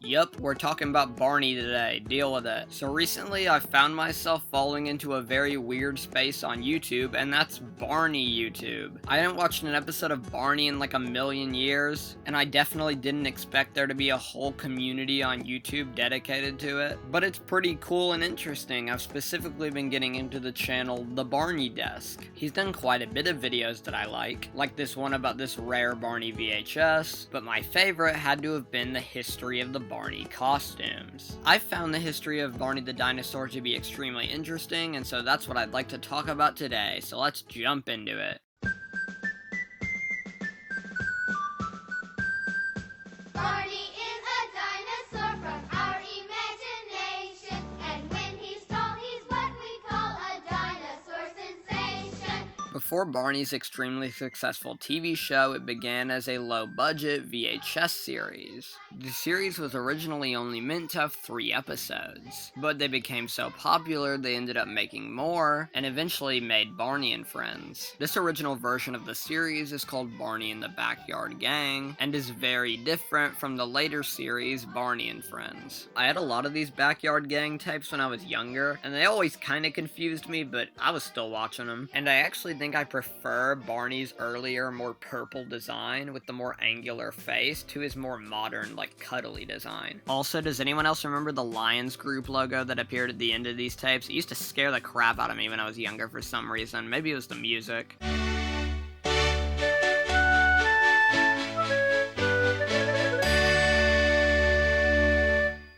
Yup, we're talking about Barney today. Deal with it. So recently I found myself falling into a very weird space on YouTube, and that's Barney YouTube. I hadn't watched an episode of Barney in like a million years, and I definitely didn't expect there to be a whole community on YouTube dedicated to it. But it's pretty cool and interesting. I've specifically been getting into the channel The Barney Desk. He's done quite a bit of videos that I like this one about this rare Barney VHS, but my favorite had to have been the history of the Barney costumes. I found the history of Barney the dinosaur to be extremely interesting, and so that's what I'd like to talk about today, so let's jump into it. Barney is a dinosaur from our imagination, and when he's tall, he's what we call a dinosaur sensation. Before Barney's extremely successful TV show, it began as a low-budget VHS series. The series was originally only meant to have 3 episodes, but they became so popular they ended up making more, and eventually made Barney and Friends. This original version of the series is called Barney and the Backyard Gang, and is very different from the later series Barney and Friends. I had a lot of these Backyard Gang tapes when I was younger, and they always kinda confused me, but I was still watching them. And I actually think I prefer Barney's earlier, more purple design with the more angular face to his more modern, like cuddly design. Also, does anyone else remember the Lions Group logo that appeared at the end of these tapes? It used to scare the crap out of me when I was younger for some reason. Maybe it was the music.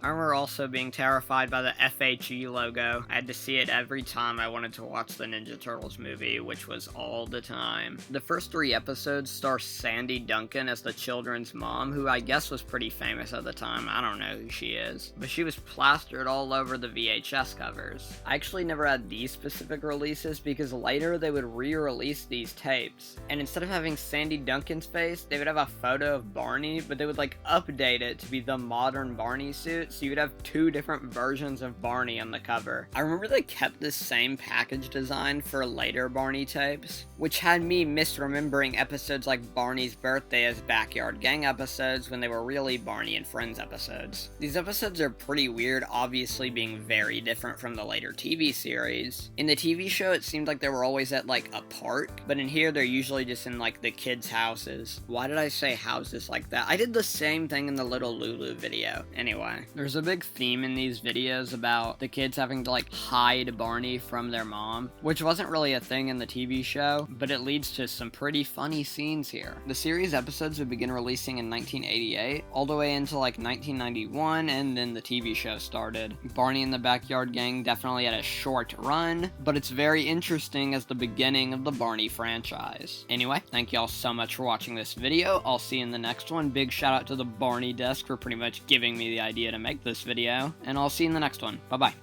I remember also being terrified by the FHE logo. I had to see it every time I wanted to watch the Ninja Turtles movie, which was all the time. The first 3 episodes star Sandy Duncan as the children's mom, who I guess was pretty famous at the time. I don't know who she is. But she was plastered all over the VHS covers. I actually never had these specific releases because later they would re-release these tapes. And instead of having Sandy Duncan's face, they would have a photo of Barney, but they would like update it to be the modern Barney suit. So you would have 2 different versions of Barney on the cover. I remember they kept this same package design for later Barney tapes, which had me misremembering episodes like Barney's Birthday as Backyard Gang episodes when they were really Barney and Friends episodes. These episodes are pretty weird, obviously being very different from the later TV series. In the TV show, it seemed like they were always at like a park, but in here they're usually just in like the kids' houses. Why did I say houses like that? I did the same thing in the Little Lulu video. Anyway, there's a big theme in these videos about the kids having to like hide Barney from their mom, which wasn't really a thing in the TV show, but it leads to some pretty funny scenes here. The series episodes would begin releasing in 1988, all the way into like 1991, and then the TV show started. Barney and the Backyard Gang definitely had a short run, but it's very interesting as the beginning of the Barney franchise. Anyway, thank y'all so much for watching this video. I'll see you in the next one. Big shout out to the Barney Desk for pretty much giving me the idea to make this video, and I'll see you in the next one. Bye-bye.